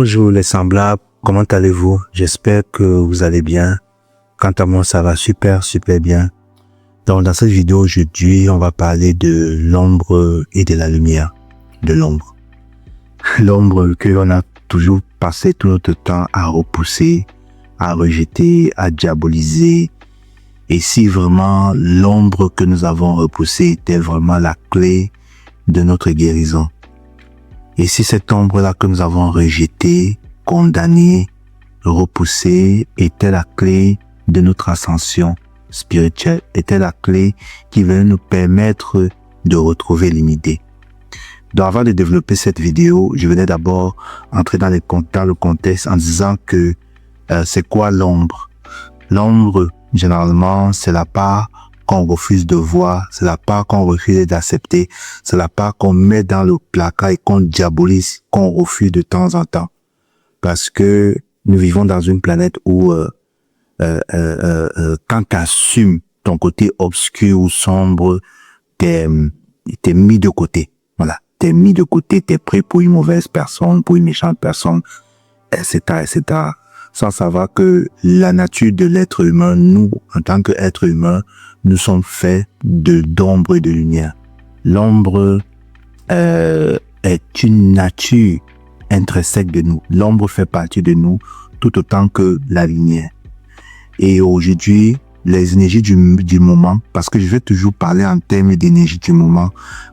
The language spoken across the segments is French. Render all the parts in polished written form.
Bonjour les semblables, comment allez-vous? J'espère que vous allez bien. Quant à moi, ça va super bien. Donc dans cette vidéo aujourd'hui, on va parler de l'ombre et de la lumière. De l'ombre. L'ombre que l'on a toujours passé tout notre temps à repousser, à rejeter, à diaboliser. Et si vraiment l'ombre que nous avons repoussée était vraiment la clé de notre guérison. Et si cette ombre-là que nous avons rejetée, condamnée, repoussée, était la clé de notre ascension spirituelle, était la clé qui venait nous permettre de retrouver l'unité. Donc avant de développer cette vidéo, je venais d'abord entrer dans le contexte en disant que c'est quoi l'ombre? L'ombre, généralement, c'est la part qu'on refuse de voir, c'est la part qu'on refuse d'accepter, c'est la part qu'on met dans le placard et qu'on diabolise, qu'on refuse de temps en temps. Parce que nous vivons dans une planète où quand tu assumes ton côté obscur ou sombre, t'es mis de côté. Voilà, t'es mis de côté, t'es pris pour une mauvaise personne, pour une méchante personne, etc., etc. Sans savoir que la nature de l'être humain, nous, en tant qu'être humain, nous sommes faits d'ombre et de lumière. L'ombre est une nature intrinsèque de nous. L'ombre fait partie de nous tout autant que la lumière. Et aujourd'hui, les énergies du moment, parce que je vais toujours parler en termes d'énergie du moment,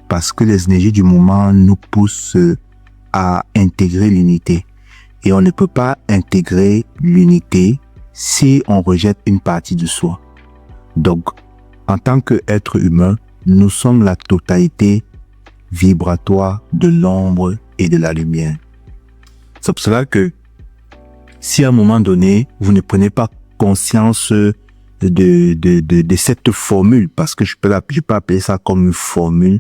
parce que les énergies du moment nous poussent à intégrer l'unité. Et on ne peut pas intégrer l'unité si on rejette une partie de soi. Donc, en tant qu'être humain, nous sommes la totalité vibratoire de l'ombre et de la lumière. C'est pour cela que si à un moment donné, vous ne prenez pas conscience de cette formule, parce que je peux appeler ça comme une formule,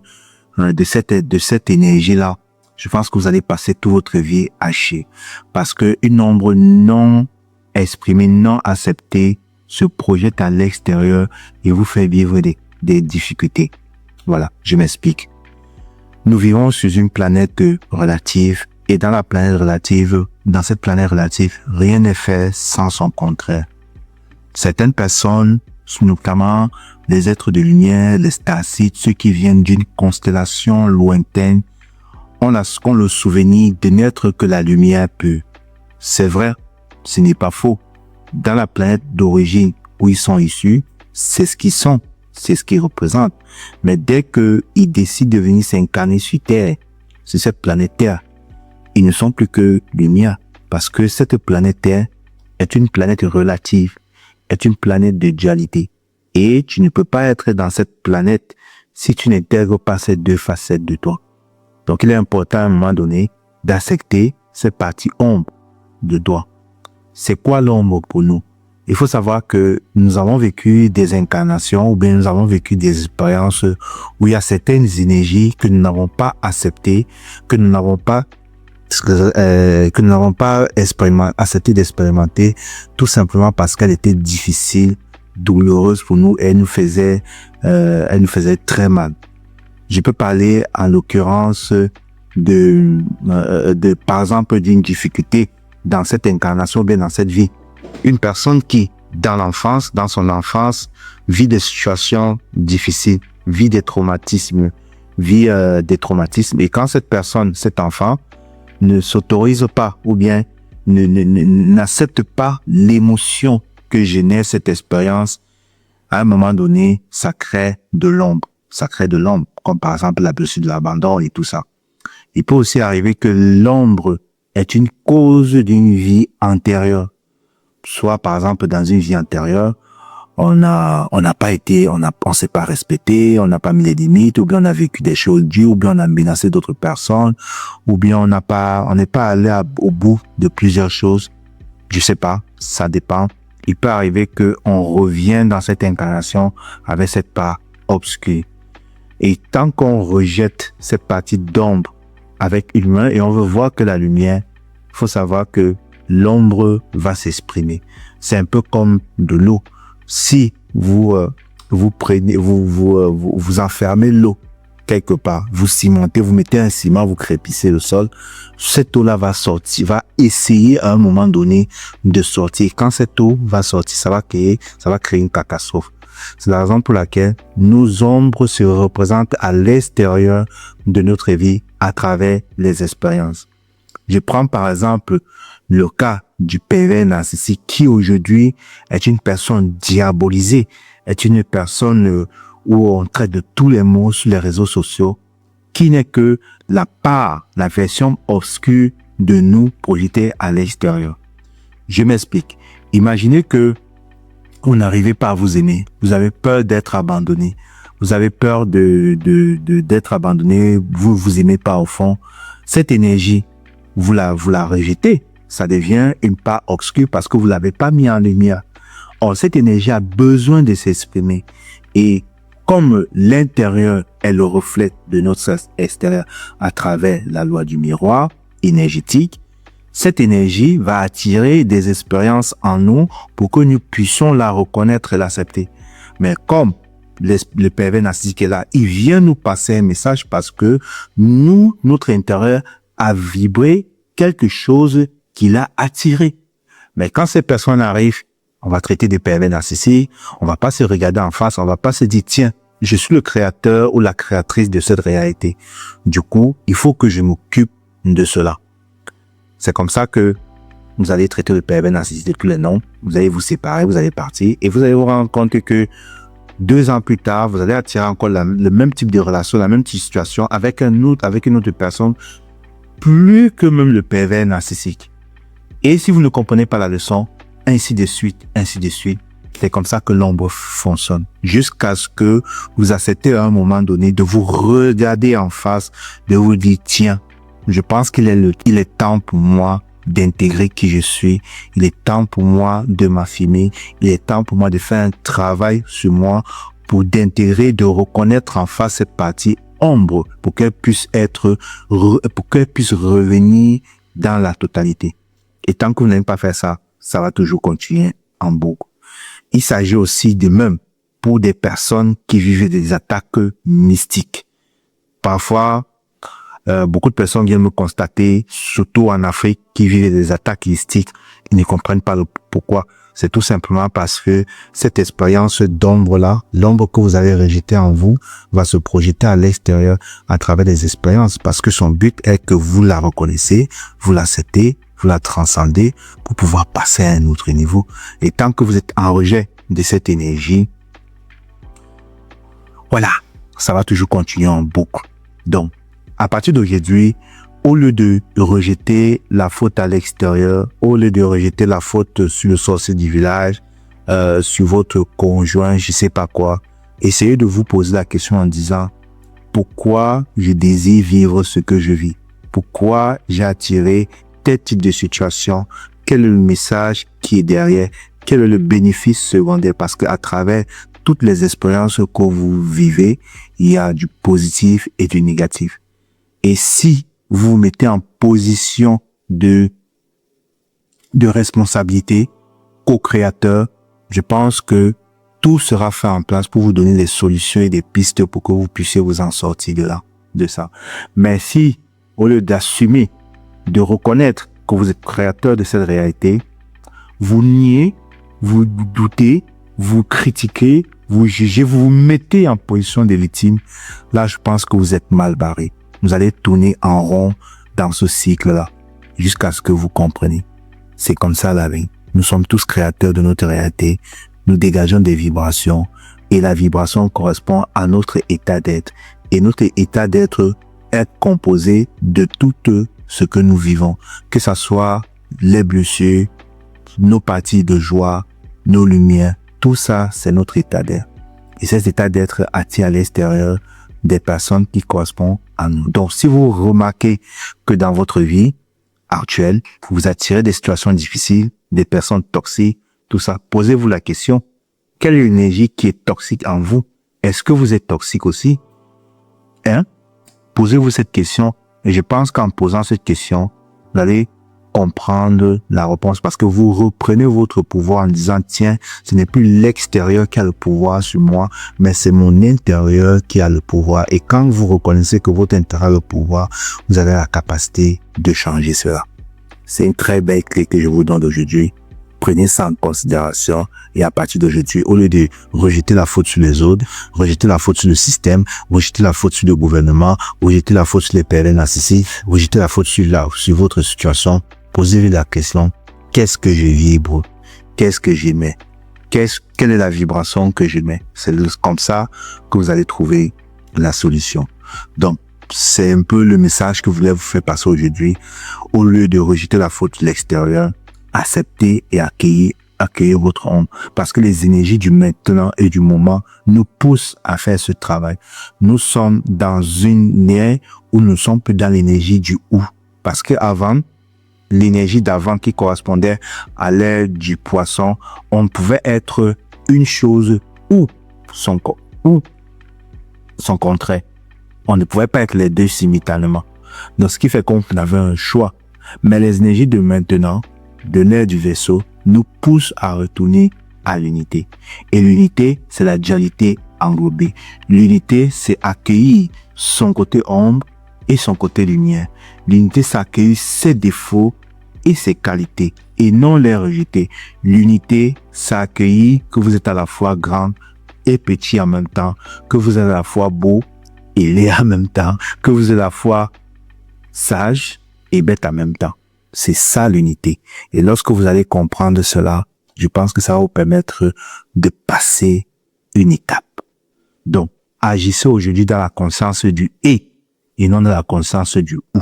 de cette énergie-là, je pense que vous allez passer toute votre vie hachée. Parce que une ombre non exprimée, non acceptée, se projette à l'extérieur et vous fait vivre des difficultés. Voilà, je m'explique. Nous vivons sur une planète relative et dans cette planète relative, rien n'est fait sans son contraire. Certaines personnes, notamment les êtres de lumière, les starcites, ceux qui viennent d'une constellation lointaine, ont le souvenir de n'être que la lumière pure. C'est vrai, ce n'est pas faux. Dans la planète d'origine où ils sont issus, c'est ce qu'ils sont, c'est ce qu'ils représentent. Mais dès qu'ils décident de venir s'incarner sur Terre, sur cette planète Terre, ils ne sont plus que lumière. Parce que cette planète Terre est une planète relative, est une planète de dualité. Et tu ne peux pas être dans cette planète si tu n'intègres pas ces deux facettes de toi. Donc, il est important à un moment donné d'accepter cette partie ombre de toi. C'est quoi l'ombre pour nous? Il faut savoir que nous avons vécu des incarnations ou bien nous avons vécu des expériences où il y a certaines énergies que nous n'avons pas acceptées, que nous n'avons pas accepté d'expérimenter, tout simplement parce qu'elle était difficile, douloureuse pour nous et elle nous faisait très mal. Je peux parler en l'occurrence par exemple d'une difficulté dans cette incarnation, bien dans cette vie. Une personne qui, dans son enfance, vit des situations difficiles, vit des traumatismes, et quand cette personne, cet enfant, ne s'autorise pas ou bien n'accepte pas l'émotion que génère cette expérience, à un moment donné, ça crée de l'ombre. Ça crée de l'ombre, comme par exemple la blessure de l'abandon et tout ça. Il peut aussi arriver que l'ombre est une cause d'une vie antérieure. Soit par exemple dans une vie antérieure, on s'est pas respecté, on n'a pas mis les limites, ou bien on a vécu des choses dures, ou bien on a menacé d'autres personnes, ou bien on n'est pas allé au bout de plusieurs choses. Je sais pas, ça dépend. Il peut arriver qu'on revienne dans cette incarnation avec cette part obscure. Et tant qu'on rejette cette partie d'ombre avec l'humain et on veut voir que la lumière, il faut savoir que l'ombre va s'exprimer. C'est un peu comme de l'eau. Si vous enfermez l'eau quelque part, vous cimentez, vous mettez un ciment, vous crépissez le sol, cette eau-là va sortir, va essayer à un moment donné de sortir. Quand cette eau va sortir, ça va créer une catastrophe. C'est la raison pour laquelle nos ombres se représentent à l'extérieur de notre vie à travers les expériences. Je prends par exemple le cas du pervers narcissique qui aujourd'hui est une personne diabolisée, est une personne où on traite de tous les mots sur les réseaux sociaux, qui n'est que la version obscure de nous projetée à l'extérieur. Je m'explique. Imaginez que vous n'arrivez pas à vous aimer. Vous avez peur d'être abandonné. Vous avez peur d'être abandonné. Vous aimez pas au fond. Cette énergie, vous la rejetez. Ça devient une part obscure parce que vous l'avez pas mis en lumière. Or, cette énergie a besoin de s'exprimer. Et comme l'intérieur est le reflet de notre extérieur à travers la loi du miroir énergétique, cette énergie va attirer des expériences en nous pour que nous puissions la reconnaître et l'accepter. Mais comme le pervers narcissique est là, il vient nous passer un message parce que notre intérieur a vibré quelque chose qui l'a attiré. Mais quand ces personnes arrivent, on va traiter des pervers narcissiques, on va pas se regarder en face, on va pas se dire, tiens, je suis le créateur ou la créatrice de cette réalité. Du coup, il faut que je m'occupe de cela. C'est comme ça que vous allez traiter le pervers narcissique de tous les noms, vous allez vous séparer, vous allez partir et vous allez vous rendre compte que 2 ans plus tard, vous allez attirer encore le même type de relation, la même petite situation avec une autre personne, plus que même le pervers narcissique. Et si vous ne comprenez pas la leçon, ainsi de suite. C'est comme ça que l'ombre fonctionne. Jusqu'à ce que vous acceptez à un moment donné de vous regarder en face, de vous dire, tiens, je pense qu'il est temps pour moi d'intégrer qui je suis. Il est temps pour moi de m'affirmer. Il est temps pour moi de faire un travail sur moi pour d'intégrer, de reconnaître en face cette partie ombre pour qu'elle puisse revenir dans la totalité. Et tant que vous n'avez pas fait ça, ça va toujours continuer en boucle. Il s'agit aussi de même pour des personnes qui vivent des attaques mystiques. Parfois, beaucoup de personnes viennent me constater, surtout en Afrique, qui vivent des attaques mystiques. Ils ne comprennent pas le pourquoi. C'est tout simplement parce que cette expérience d'ombre-là, l'ombre que vous avez rejetée en vous, va se projeter à l'extérieur à travers des expériences parce que son but est que vous la reconnaissez, vous l'acceptez, vous la transcendez pour pouvoir passer à un autre niveau. Et tant que vous êtes en rejet de cette énergie, voilà, ça va toujours continuer en boucle. Donc, à partir d'aujourd'hui, au lieu de rejeter la faute à l'extérieur, au lieu de rejeter la faute sur le sorcier du village, sur votre conjoint, je sais pas quoi, essayez de vous poser la question en disant pourquoi je désire vivre ce que je vis, pourquoi j'ai attiré tel type de situation, quel est le message qui est derrière, quel est le bénéfice secondaire, parce que à travers toutes les expériences que vous vivez, il y a du positif et du négatif. Et si vous vous mettez en position de responsabilité, co-créateur, je pense que tout sera fait en place pour vous donner des solutions et des pistes pour que vous puissiez vous en sortir de ça. Mais si, au lieu d'assumer, de reconnaître que vous êtes créateur de cette réalité, vous niez, vous doutez, vous critiquez, vous jugez, vous vous mettez en position de victime, là, je pense que vous êtes mal barré. Vous allez tourner en rond dans ce cycle-là, jusqu'à ce que vous compreniez. C'est comme ça la vie. Nous sommes tous créateurs de notre réalité. Nous dégageons des vibrations et la vibration correspond à notre état d'être. Et notre état d'être est composé de tout ce que nous vivons, que ce soit les blessures, nos parties de joie, nos lumières, tout ça, c'est notre état d'être. Et cet état d'être attire à l'extérieur des personnes qui correspondent à nous. Donc, si vous remarquez que dans votre vie actuelle, vous attirez des situations difficiles, des personnes toxiques, tout ça, posez-vous la question, quelle est l'énergie qui est toxique en vous? Est-ce que vous êtes toxique aussi? Posez-vous cette question et je pense qu'en posant cette question, vous allez comprendre la réponse parce que vous reprenez votre pouvoir en disant, tiens, ce n'est plus l'extérieur qui a le pouvoir sur moi, mais c'est mon intérieur qui a le pouvoir. Et quand vous reconnaissez que votre intérieur a le pouvoir, vous avez la capacité de changer cela. C'est une très belle clé que je vous donne aujourd'hui. Prenez ça en considération et à partir d'aujourd'hui, au lieu de rejeter la faute sur les autres, rejeter la faute sur le système, rejeter la faute sur le gouvernement, rejeter la faute sur les PLN narcissiques, rejeter la faute sur votre situation, posez-vous la question, qu'est-ce que je vibre? Qu'est-ce que j'émets? Quelle est la vibration que j'émets? C'est comme ça que vous allez trouver la solution. Donc, c'est un peu le message que je voulais vous faire passer aujourd'hui. Au lieu de rejeter la faute de l'extérieur, acceptez et accueillez votre ombre. Parce que les énergies du maintenant et du moment nous poussent à faire ce travail. Nous sommes dans une ère où nous sommes plus dans l'énergie du ou. Parce que avant, l'énergie d'avant qui correspondait à l'ère du poisson, on pouvait être une chose ou son contraire. On ne pouvait pas être les deux simultanément. Donc, ce qui fait qu'on avait un choix. Mais les énergies de maintenant, de l'ère du vaisseau, nous poussent à retourner à l'unité. Et l'unité, c'est la dualité englobée. L'unité, c'est accueillir son côté ombre et son côté lumière. L'unité, c'est accueillir ses défauts et ses qualités et non les rejeter. L'unité, c'est accueillir que vous êtes à la fois grand et petit en même temps, que vous êtes à la fois beau et laid en même temps, que vous êtes à la fois sage et bête en même temps. C'est ça l'unité. Et lorsque vous allez comprendre cela, je pense que ça va vous permettre de passer une étape. Donc, agissez aujourd'hui dans la conscience du et non dans la conscience du ou.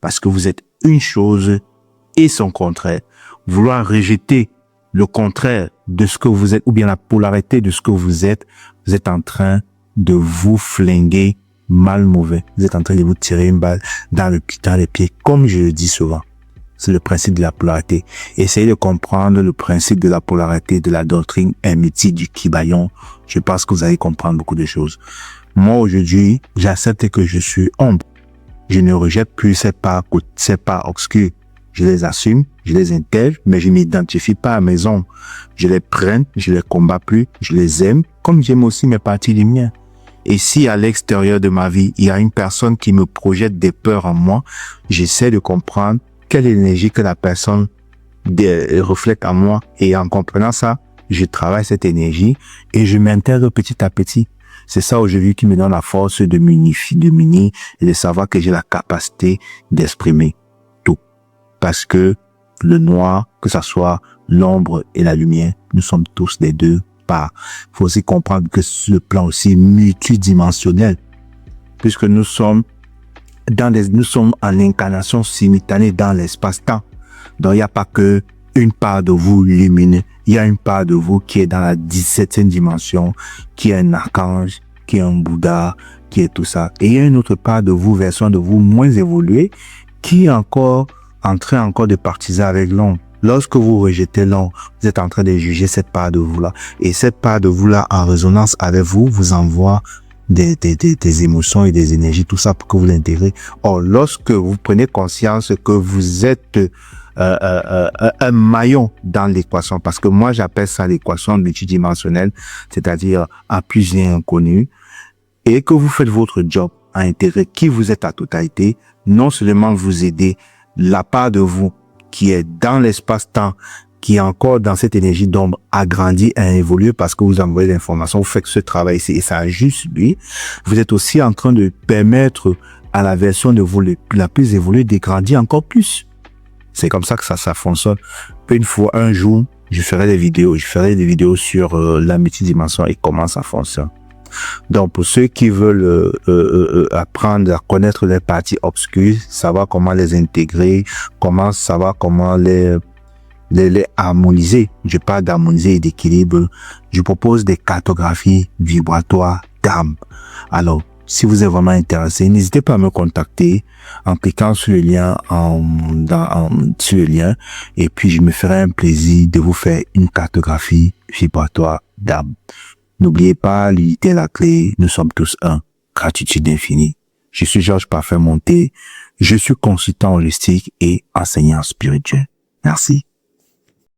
Parce que vous êtes une chose et son contraire. Vouloir rejeter le contraire de ce que vous êtes ou bien la polarité de ce que vous êtes en train de vous flinguer mal mauvais. Vous êtes en train de vous tirer une balle dans les pieds, comme je le dis souvent. C'est le principe de la polarité. Essayez de comprendre le principe de la polarité de la doctrine hermétique du Kibayon. Je pense que vous allez comprendre beaucoup de choses. Moi, aujourd'hui, j'accepte que je suis ombre. Je ne rejette plus ces parts obscures. Je les assume, je les intègre, mais je m'identifie pas à mes ombres. Je les prenne, je les combats plus, je les aime, comme j'aime aussi mes parties des miens. Et si à l'extérieur de ma vie, il y a une personne qui me projette des peurs en moi, j'essaie de comprendre quelle est l'énergie que la personne reflète en moi. Et en comprenant ça, je travaille cette énergie et je m'intègre petit à petit. C'est ça aujourd'hui qui me donne la force de m'unir et de savoir que j'ai la capacité d'exprimer tout. Parce que le noir, que ça soit l'ombre et la lumière, nous sommes tous des deux parts. Il faut aussi comprendre que ce plan aussi multidimensionnel, puisque nous sommes en incarnation simultanée dans l'espace-temps. Donc, il n'y a pas que une part de vous lumineux. Il y a une part de vous qui est dans la 17e dimension, qui est un archange, qui est un Bouddha, qui est tout ça. Et il y a une autre part de vous, version de vous moins évoluée, qui est encore en train de partiser avec l'ombre. Lorsque vous rejetez l'ombre, vous êtes en train de juger cette part de vous-là. Et cette part de vous-là, en résonance avec vous, vous envoie des émotions et des énergies, tout ça pour que vous l'intégrez. Or, lorsque vous prenez conscience que vous êtes un maillon dans l'équation, parce que moi j'appelle ça l'équation multidimensionnelle, c'est-à-dire à plusieurs inconnus, et que vous faites votre job à intégrer qui vous êtes à totalité, non seulement vous aider la part de vous qui est dans l'espace-temps, qui est encore dans cette énergie d'ombre, a grandi, a évolué parce que vous envoyez l'information, vous faites ce travail ici et ça ajuste lui. Vous êtes aussi en train de permettre à la version de vous la plus évoluée de grandir encore plus. C'est comme ça que ça fonctionne. Une fois, un jour, je ferai des vidéos sur la multidimension et comment ça fonctionne. Donc, pour ceux qui veulent apprendre à connaître les parties obscures, savoir comment les intégrer, savoir comment les harmoniser. Je parle d'harmoniser et d'équilibre. Je propose des cartographies vibratoires d'âme. Alors, si vous êtes vraiment intéressé, n'hésitez pas à me contacter en cliquant sur le lien et puis je me ferai un plaisir de vous faire une cartographie vibratoire d'âme. N'oubliez pas, l'unité est la clé. Nous sommes tous un. Gratitude infinie. Je suis Georges Parfait Monté. Je suis consultant holistique et enseignant spirituel. Merci.